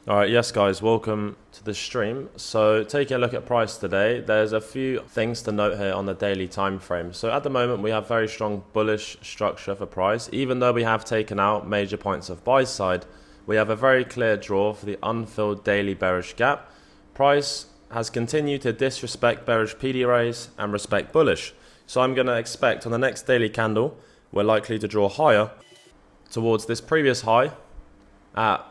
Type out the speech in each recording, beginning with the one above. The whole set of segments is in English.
Alright, yes guys, welcome to the stream. So taking a look at price today, there's a few things to note here on the daily time frame. So at the moment we have very strong bullish structure for price. Even though we have taken out major points of buy side, we have a very clear draw for the unfilled daily bearish gap. Price has continued to disrespect bearish PD rays and respect bullish. So I'm going to expect on the next daily candle, we're likely to draw higher towards this previous high at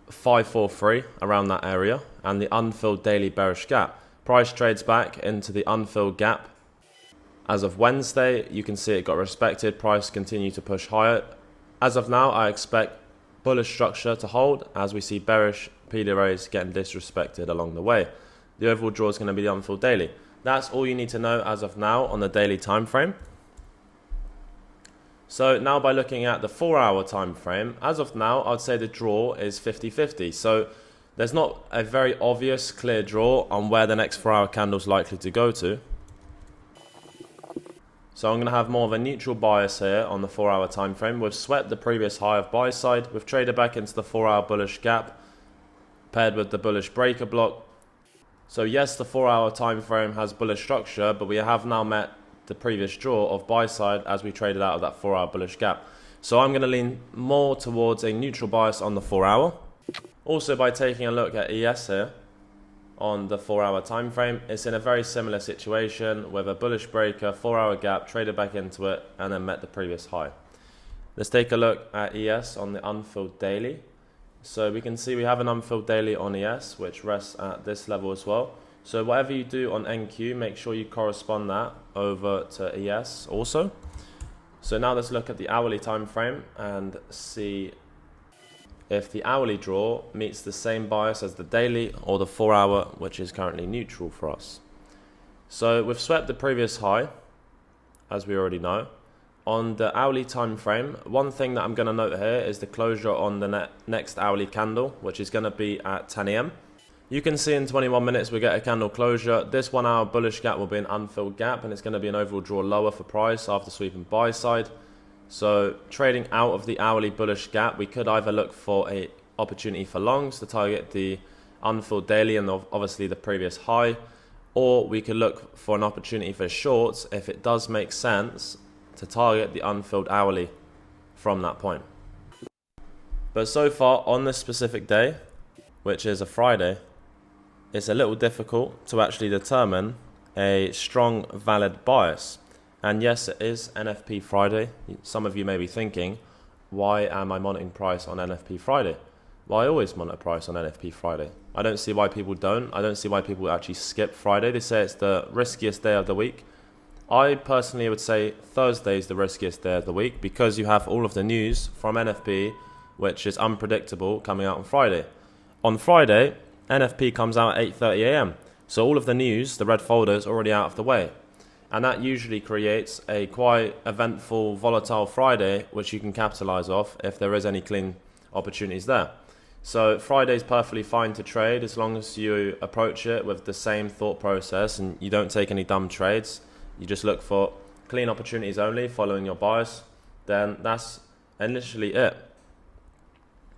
543, around that area, and the unfilled daily bearish gap. Price trades back into the unfilled gap. As of Wednesday, you can see it got respected. Price continued to push higher. As of now, I expect bullish structure to hold as we see bearish PD rays getting disrespected along the way. The overall draw is going to be the unfilled daily. That's all you need to know as of now on the daily time frame. So now by looking at the 4-hour time frame, as of now, I'd say the draw is 50-50. So there's not a very obvious clear draw on where the next 4-hour candle is likely to go to. So I'm going to have more of a neutral bias here on the 4-hour time frame. We've swept the previous high of buy side. We've traded back into the 4-hour bullish gap paired with the bullish breaker block. So yes, the 4-hour time frame has bullish structure, but we have now met the previous draw of buy side as we traded out of that 4-hour bullish gap. So I'm going to lean more towards a neutral bias on the 4-hour. Also, by taking a look at ES here on the 4-hour time frame, it's in a very similar situation with a bullish breaker, 4-hour gap, traded back into it, and then met the previous high. Let's take a look at ES on the unfilled daily. So we can see we have an unfilled daily on ES, which rests at this level as well. So whatever you do on NQ, make sure you correspond that over to ES also. So now let's look at the hourly time frame and see if the hourly draw meets the same bias as the daily or the 4-hour, which is currently neutral for us. So we've swept the previous high, as we already know. On the hourly time frame, one thing that I'm going to note here is the closure on the next hourly candle, which is going to be at 10 AM. You can see in 21 minutes we get a candle closure. This 1-hour bullish gap will be an unfilled gap, and it's going to be an overall draw lower for price after sweeping buy side. So trading out of the hourly bullish gap, we could either look for a opportunity for longs to target the unfilled daily and obviously the previous high, or we could look for an opportunity for shorts if it does make sense to target the unfilled hourly from that point. But so far on this specific day, which is a Friday, it's a little difficult to actually determine a strong valid bias. And yes, it is NFP Friday. Some of you may be thinking, why am I monitoring price on NFP Friday? Well, I always monitor price on NFP Friday. I don't see why people don't. I don't see why people actually skip Friday. They say it's the riskiest day of the week. I personally would say Thursday is the riskiest day of the week because you have all of the news from NFP, which is unpredictable, coming out on Friday. On Friday, NFP comes out at 8:30 AM. So all of the news, the red folder, is already out of the way. And that usually creates a quite eventful, volatile Friday, which you can capitalize off if there is any clean opportunities there. So Friday is perfectly fine to trade as long as you approach it with the same thought process and you don't take any dumb trades. You just look for clean opportunities only, following your bias. Then that's initially it.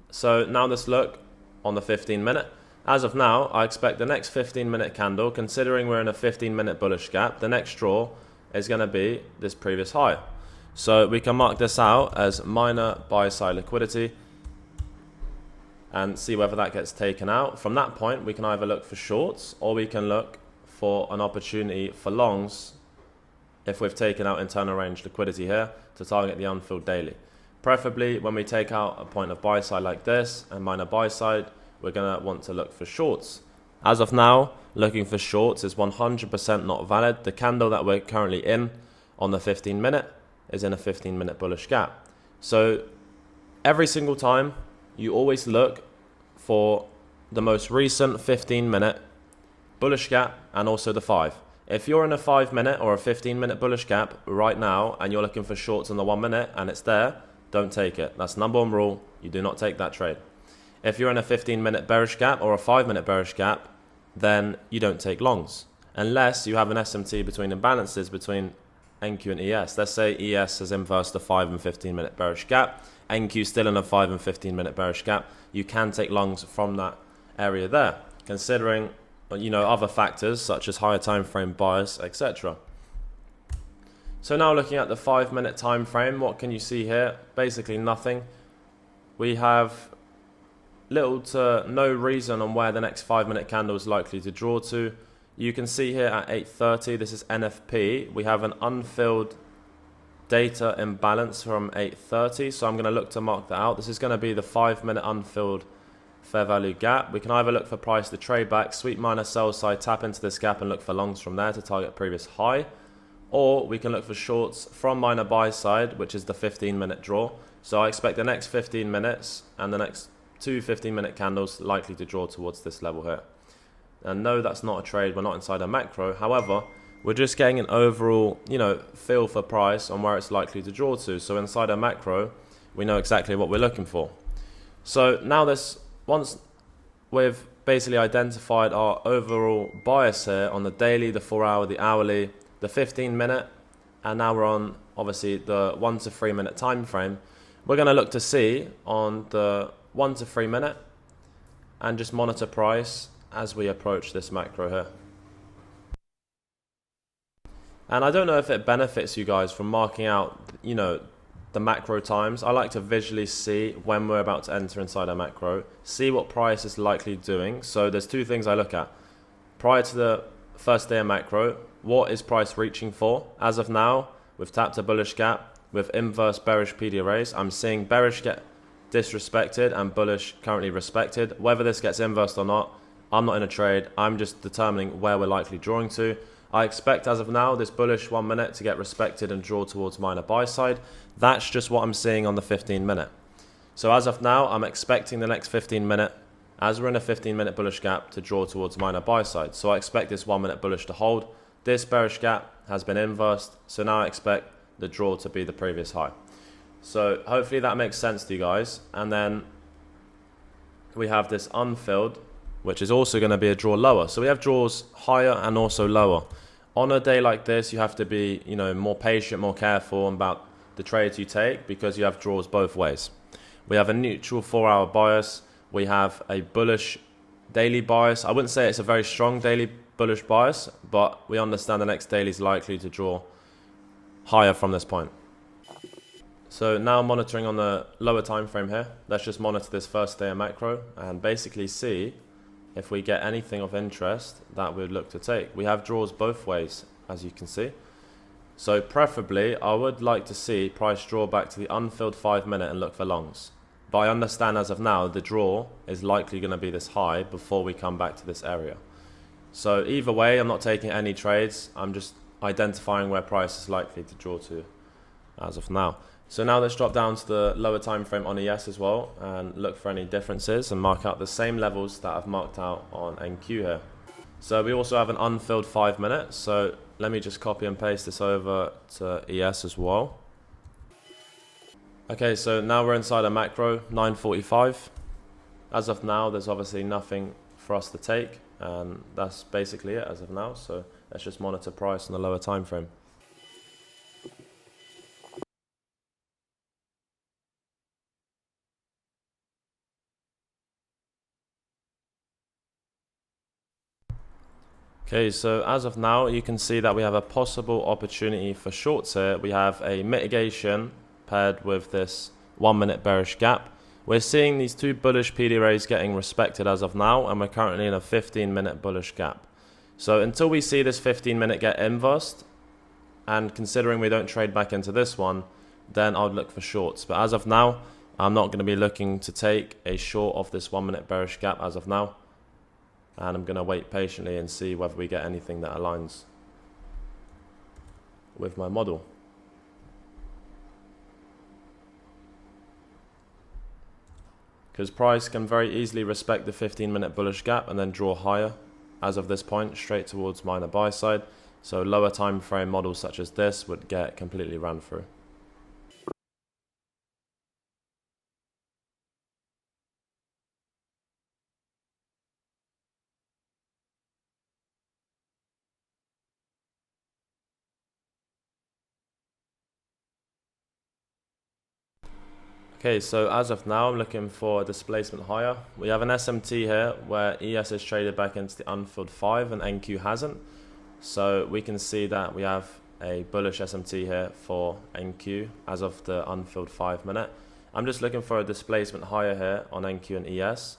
So now let's look on the 15-minute. As of now, I expect the next 15-minute candle, considering we're in a 15-minute bullish gap, the next draw is going to be this previous high. So we can mark this out as minor buy-side liquidity and see whether that gets taken out. From that point, we can either look for shorts or we can look for an opportunity for longs if we've taken out internal range liquidity here to target the unfilled daily. Preferably when we take out a point of buy-side like this and minor buy-side, we're going to want to look for shorts. As of now, looking for shorts is 100% not valid. The candle that we're currently in on the 15-minute is in a 15-minute bullish gap. So every single time, you always look for the most recent 15-minute bullish gap and also the 5. If you're in a 5-minute or a 15-minute bullish gap right now and you're looking for shorts in the 1 minute and it's there, don't take it. That's number one rule. You do not take that trade. If you're in a 15-minute bearish gap or a 5-minute bearish gap, then you don't take longs. Unless you have an SMT between imbalances between NQ and ES. Let's say ES has inversed the 5 and 15-minute bearish gap. NQ still in a 5 and 15-minute bearish gap. You can take longs from that area there, considering other factors such as higher time frame bias, etc. So now looking at the 5-minute time frame, what can you see here? Basically nothing. We have little to no reason on where the next 5-minute candle is likely to draw to. You can see here at 8:30, this is NFP. We have an unfilled data imbalance from 8:30, so I'm going to look to mark that out. This is going to be the 5-minute unfilled fair value gap. We can either look for price to trade back, sweep minor sell side, tap into this gap and look for longs from there to target previous high, or we can look for shorts from minor buy side, which is the 15-minute draw. So I expect the next 15 minutes and the next two 15-minute candles likely to draw towards this level here. And no, that's not a trade, we're not inside a macro. However, we're just getting an overall, feel for price on where it's likely to draw to. So inside a macro, we know exactly what we're looking for. So now once we've basically identified our overall bias here on the daily, the 4-hour, the hourly, the 15-minute, and now we're on obviously the 1 to 3 minute time frame, we're going to look to see on the 1 to 3 minute and just monitor price as we approach this macro here. And I don't know if it benefits you guys from marking out, the macro times. I like to visually see when we're about to enter inside a macro, see what price is likely doing. So there's two things I look at. Prior to the first day of macro, what is price reaching for? As of now, we've tapped a bullish gap with inverse bearish PD arrays. I'm seeing bearish get disrespected and bullish currently respected. Whether this gets inversed or not, I'm not in a trade. I'm just determining where we're likely drawing to. I expect as of now this bullish 1 minute to get respected and draw towards minor buy side. That's just what I'm seeing on the 15-minute. So as of now, I'm expecting the next 15-minute, as we're in a 15-minute bullish gap, to draw towards minor buy side. So I expect this 1 minute bullish to hold. This bearish gap has been inversed, so now I expect the draw to be the previous high. So hopefully that makes sense to you guys. And then we have this unfilled, which is also going to be a draw lower. So we have draws higher and also lower. On a day like this, you have to be, more patient, more careful about the trades you take, because you have draws both ways. We have a neutral 4-hour bias. We have a bullish daily bias. I wouldn't say it's a very strong daily bullish bias, but we understand the next daily is likely to draw higher from this point. So now monitoring on the lower time frame here. Let's just monitor this first day of macro and basically see if we get anything of interest that we'd look to take. We have draws both ways, as you can see. So preferably, I would like to see price draw back to the unfilled 5-minute and look for longs. But I understand as of now, the draw is likely going to be this high before we come back to this area. So either way, I'm not taking any trades. I'm just identifying where price is likely to draw to as of now. So now let's drop down to the lower time frame on ES as well and look for any differences and mark out the same levels that I've marked out on NQ here. So we also have an unfilled 5-minute. So let me just copy and paste this over to ES as well. Okay, so now we're inside a macro, 9:45. As of now, there's obviously nothing for us to take, and that's basically it as of now. So let's just monitor price on the lower time frame. Okay, so as of now, you can see that we have a possible opportunity for shorts here. We have a mitigation paired with this 1 minute bearish gap. We're seeing these two bullish PD arrays getting respected as of now, and we're currently in a 15-minute bullish gap. So until we see this 15-minute get inversed, and considering we don't trade back into this one, then I'd look for shorts. But as of now, I'm not going to be looking to take a short of this 1 minute bearish gap as of now. And I'm going to wait patiently and see whether we get anything that aligns with my model. Because price can very easily respect the 15-minute bullish gap and then draw higher as of this point straight towards minor buy side. So lower time frame models such as this would get completely ran through. Okay, so as of now, I'm looking for a displacement higher. We have an SMT here where ES is traded back into the unfilled 5 and NQ hasn't. So we can see that we have a bullish SMT here for NQ as of the unfilled 5 minute. I'm just looking for a displacement higher here on NQ and ES.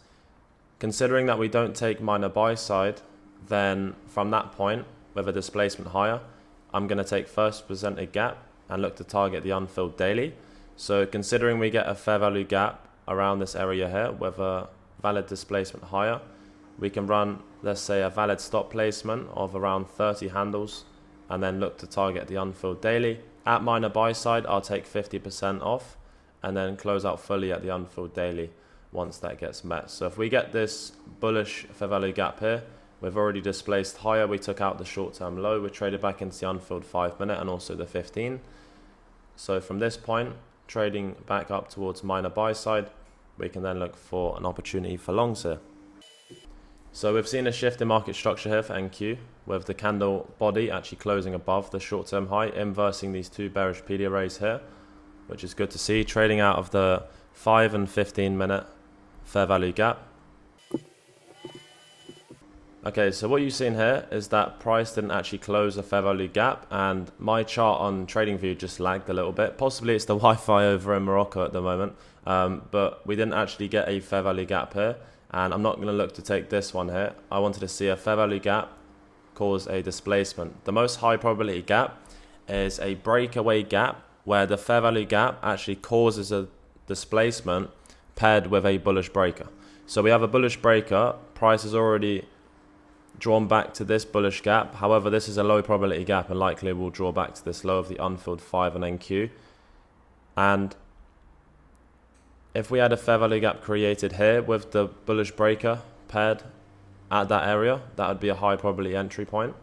Considering that we don't take minor buy side, then from that point, with a displacement higher, I'm going to take first presented gap and look to target the unfilled daily. So considering we get a fair value gap around this area here with a valid displacement higher, we can run, let's say, a valid stop placement of around 30 handles and then look to target the unfilled daily. At minor buy side, I'll take 50% off and then close out fully at the unfilled daily once that gets met. So if we get this bullish fair value gap here, we've already displaced higher, we took out the short-term low, we traded back into the unfilled 5 minute and also the 15. So from this point, trading back up towards minor buy side, we can then look for an opportunity for longs here. So we've seen a shift in market structure here for NQ, with the candle body actually closing above the short-term high, inversing these two bearish PD arrays here, which is good to see, trading out of the 5 and 15 minute fair value gap. Okay, so what you've seen here is that price didn't actually close a fair value gap, and my chart on TradingView just lagged a little bit. Possibly it's the Wi-Fi over in Morocco at the moment, but we didn't actually get a fair value gap here, and I'm not going to look to take this one here. I wanted to see a fair value gap cause a displacement. The most high probability gap is a breakaway gap where the fair value gap actually causes a displacement paired with a bullish breaker. So we have a bullish breaker, price is already drawn back to this bullish gap. However, this is a low probability gap and likely will draw back to this low of the unfilled 5 and NQ. And if we had a fair value gap created here with the bullish breaker paired at that area, that would be a high probability entry point.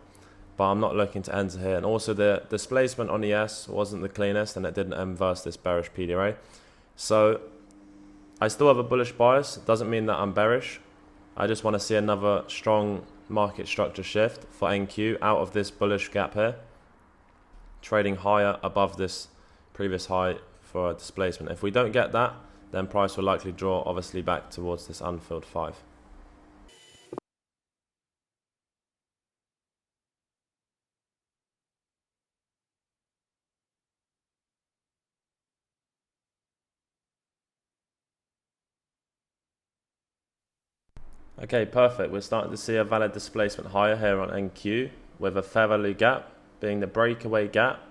But I'm not looking to enter here. And also the displacement on ES wasn't the cleanest and it didn't inverse this bearish PD array. So I still have a bullish bias. Doesn't mean that I'm bearish. I just want to see another strong market structure shift for NQ out of this bullish gap here, trading higher above this previous high for a displacement. If we don't get that, then price will likely draw obviously back towards this unfilled 5. Okay, perfect. We're starting to see a valid displacement higher here on NQ with a fair value gap being the breakaway gap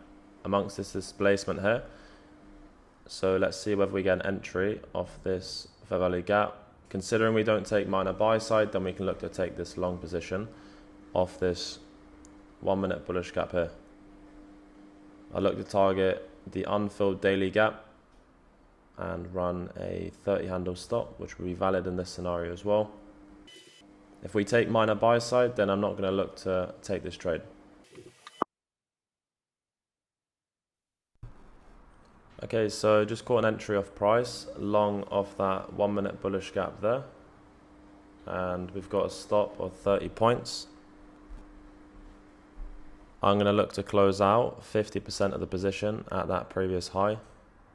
amongst this displacement here. So let's see whether we get an entry off this fair value gap. Considering we don't take minor buy side, then we can look to take this long position off this 1 minute bullish gap here. I look to target the unfilled daily gap and run a 30 handle stop, which will be valid in this scenario as well. If we take minor buy side, then I'm not going to look to take this trade. Okay, so just caught an entry off price, long off that 1 minute bullish gap there. And we've got a stop of 30 points. I'm going to look to close out 50% of the position at that previous high.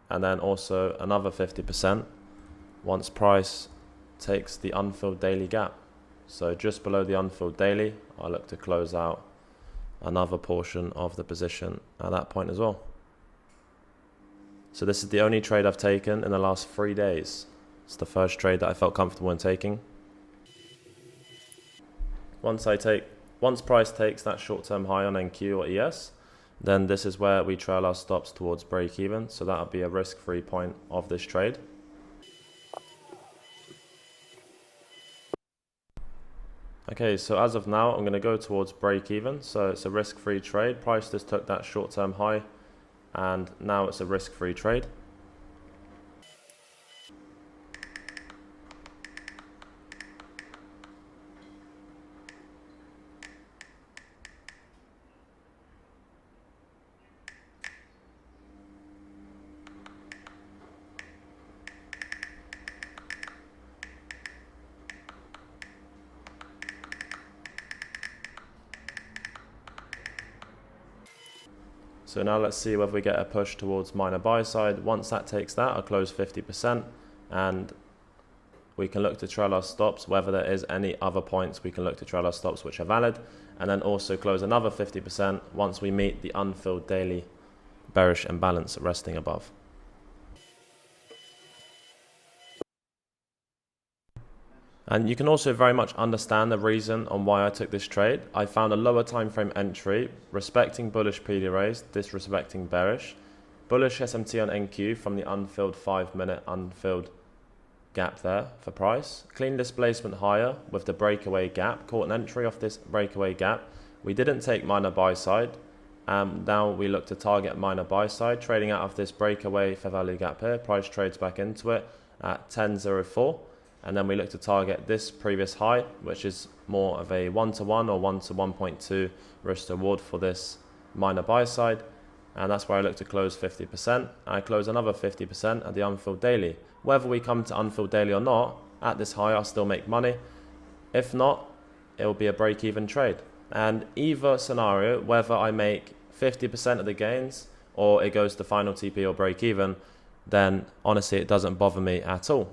And then also another 50% once price takes the unfilled daily gap. So just below the unfilled daily, I look to close out another portion of the position at that point as well. So this is the only trade I've taken in the last 3 days. It's the first trade that I felt comfortable in taking. Once price takes that short-term high on NQ or ES, then this is where we trail our stops towards break even. So that'll be a risk-free point of this trade. Okay, so as of now, I'm going to go towards break even. So it's a risk-free trade. Price just took that short-term high and now it's a risk-free trade. So now let's see whether we get a push towards minor buy side. Once that takes that, I'll close 50%, and we can look to trail our stops, whether there is any other points we can look to trail our stops which are valid, and then also close another 50% once we meet the unfilled daily bearish imbalance resting above. And you can also very much understand the reason on why I took this trade. I found a lower time frame entry, respecting bullish PD raise, disrespecting bearish. Bullish SMT on NQ from the unfilled 5-minute unfilled gap there for price. Clean displacement higher with the breakaway gap. Caught an entry off this breakaway gap. We didn't take minor buy side. Now we look to target minor buy side, trading out of this breakaway fair value gap here. Price trades back into it at 10.04. And then we look to target this previous high, which is more of a 1-to-1 or 1-to-1.2 risk to reward for this minor buy side. And that's where I look to close 50%. I close another 50% at the unfilled daily. Whether we come to unfilled daily or not, at this high I'll still make money. If not, it will be a break-even trade. And either scenario, whether I make 50% of the gains or it goes to final TP or break-even, then honestly it doesn't bother me at all.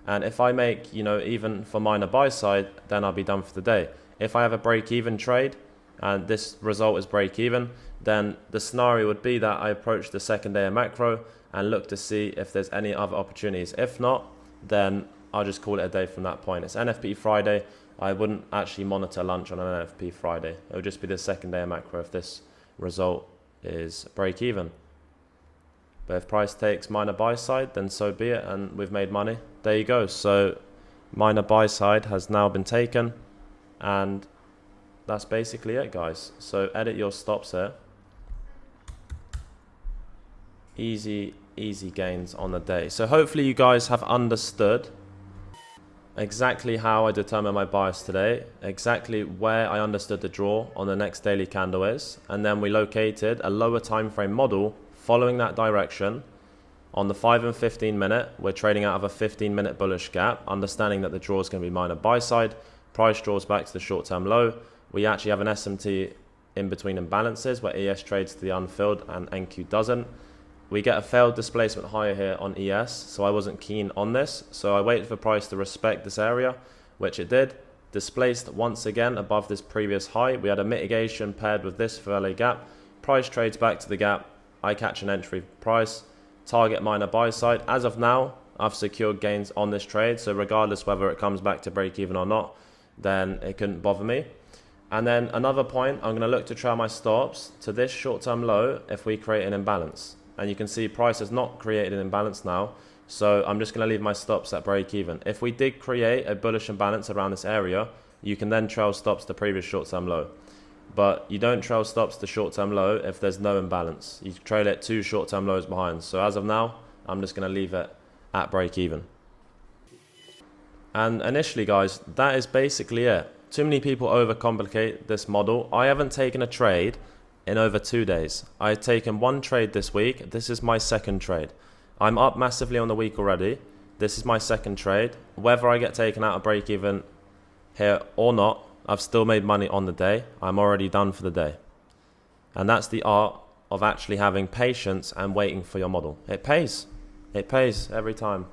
And if I make, even for minor buy side, then I'll be done for the day. If I have a break-even trade and this result is break-even, then the scenario would be that I approach the second day of macro and look to see if there's any other opportunities. If not, then I'll just call it a day from that point. It's NFP Friday. I wouldn't actually monitor lunch on an NFP Friday. It would just be the second day of macro if this result is break-even. But if price takes minor buy side, then so be it, and we've made money. There you go. So minor buy side has now been taken, and that's basically it, guys. So edit your stops here. Easy gains on the day. So hopefully you guys have understood exactly how I determine my bias today, exactly where I understood the draw on the next daily candle is, and then we located a lower time frame model following that direction. On the 5 and 15 minute, we're trading out of a 15-minute bullish gap, understanding that the draw is going to be minor buy side. Price draws back to the short-term low. We actually have an SMT in between imbalances where ES trades to the unfilled and NQ doesn't. We get a failed displacement higher here on ES, so I wasn't keen on this. So I waited for price to respect this area, which it did. Displaced once again above this previous high. We had a mitigation paired with this fairly gap. Price trades back to the gap. I catch an entry price, target minor buy side. As of now, I've secured gains on this trade, so regardless whether it comes back to break even or not, then it couldn't bother me. And then another point, I'm going to look to trail my stops to this short-term low if we create an imbalance. And you can see price has not created an imbalance now, so I'm just going to leave my stops at break even. If we did create a bullish imbalance around this area, you can then trail stops to previous short-term low. But you don't trail stops to short-term low if there's no imbalance. You trail it 2 short-term lows behind. So as of now, I'm just going to leave it at break even. And initially, guys, that is basically it. Too many people overcomplicate this model. I haven't taken a trade in over 2 days. I've taken 1 trade this week. This is my second trade. I'm up massively on the week already. This is my second trade. Whether I get taken out of break even here or not, I've still made money on the day. I'm already done for the day. And that's the art of actually having patience and waiting for your model. It pays. It pays every time.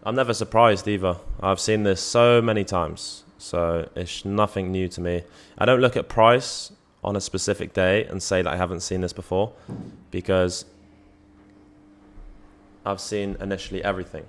I'm never surprised either. I've seen this so many times. So it's nothing new to me. I don't look at price on a specific day and say that I haven't seen this before, because I've seen initially everything.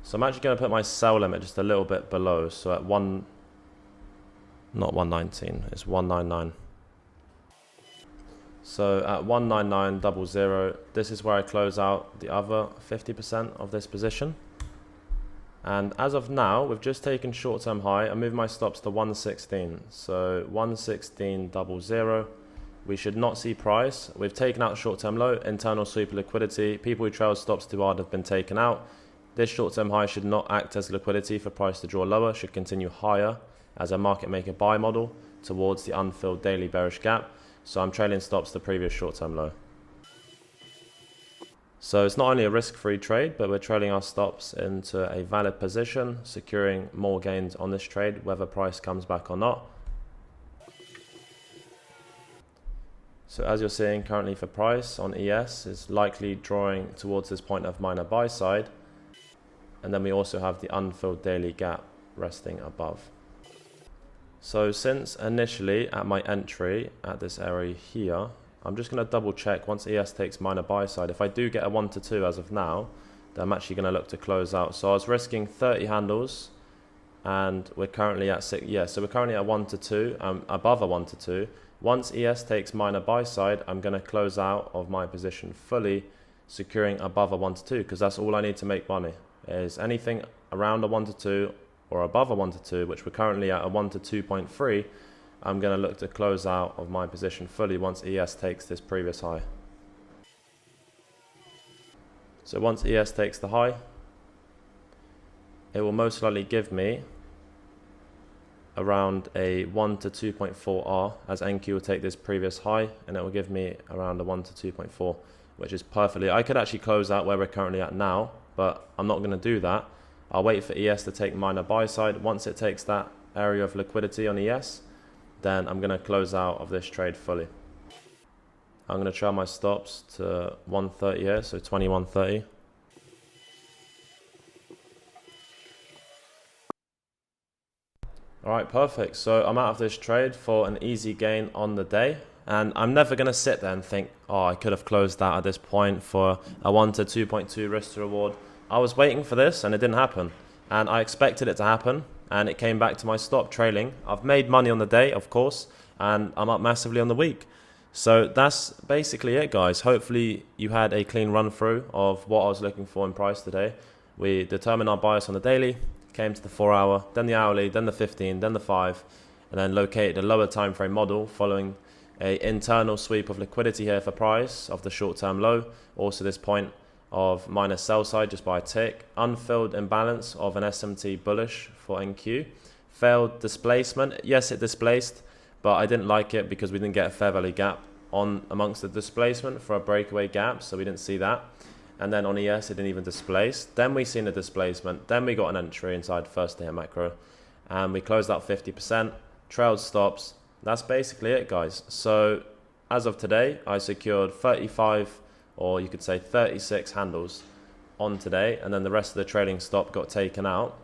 So I'm actually going to put my sell limit just a little bit below. So at not 119, it's 199. So at 199.00, this is where I close out the other 50% of this position. And as of now, we've just taken short-term high. I moved my stops to 116. So 116.00. We should not see price. We've taken out short-term low, internal super liquidity. People who trail stops too hard have been taken out. This short-term high should not act as liquidity for price to draw lower, should continue higher as a market maker buy model towards the unfilled daily bearish gap. So I'm trailing stops the previous short-term low. So it's not only a risk-free trade, but we're trailing our stops into a valid position, securing more gains on this trade, whether price comes back or not. So as you're seeing currently for price on ES is likely drawing towards this point of minor buy side. And then we also have the unfilled daily gap resting above. So since initially at my entry at this area here, I'm just going to double check once ES takes minor buy side. If I do get a 1 to 2 as of now, then I'm actually going to look to close out. So I was risking 30 handles and we're currently at 6. Yeah, so we're currently at 1 to 2, above a 1 to 2. Once ES takes minor buy side, I'm going to close out of my position fully, securing above a 1 to 2, because that's all I need to make money. Is anything around a 1 to 2 or above a 1 to 2, which we're currently at a 1 to 2.3, I'm going to look to close out of my position fully once ES takes this previous high. So once ES takes the high, it will most likely give me around a 1 to 2.4R, as NQ will take this previous high, and it will give me around a 1 to 2.4, which is perfectly. I could actually close out where we're currently at now, but I'm not going to do that. I'll wait for ES to take minor buy side. Once it takes that area of liquidity on ES, then I'm going to close out of this trade fully. I'm going to trail my stops to 130 here, so 21.30. Alright, perfect. So I'm out of this trade for an easy gain on the day. And I'm never going to sit there and think, oh, I could have closed that at this point for a 1 to 2.2 risk to reward. I was waiting for this and it didn't happen. And I expected it to happen and it came back to my stop trailing. I've made money on the day, of course, and I'm up massively on the week. So that's basically it, guys. Hopefully you had a clean run through of what I was looking for in price today. We determined our bias on the daily, came to the 4 hour, then the hourly, then the 15, then the 5, and then located a lower time frame model following a internal sweep of liquidity here for price of the short-term low. Also this point of minus sell side just by a tick. Unfilled imbalance of an SMT bullish for NQ. Failed displacement. Yes, it displaced, but I didn't like it because we didn't get a fair value gap on amongst the displacement for a breakaway gap, so we didn't see that. And then on ES, it didn't even displace. Then we seen a displacement. Then we got an entry inside first day macro, and we closed out 50%. Trailed stops. That's basically it, guys. So as of today, I secured 35, or you could say 36 handles on today, and then the rest of the trading stop got taken out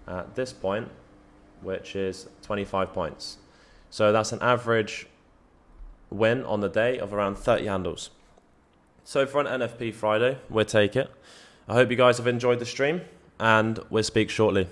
at this point, which is 25 points. So that's an average win on the day of around 30 handles. So for an NFP Friday, we'll take it. I hope you guys have enjoyed the stream, and we'll speak shortly.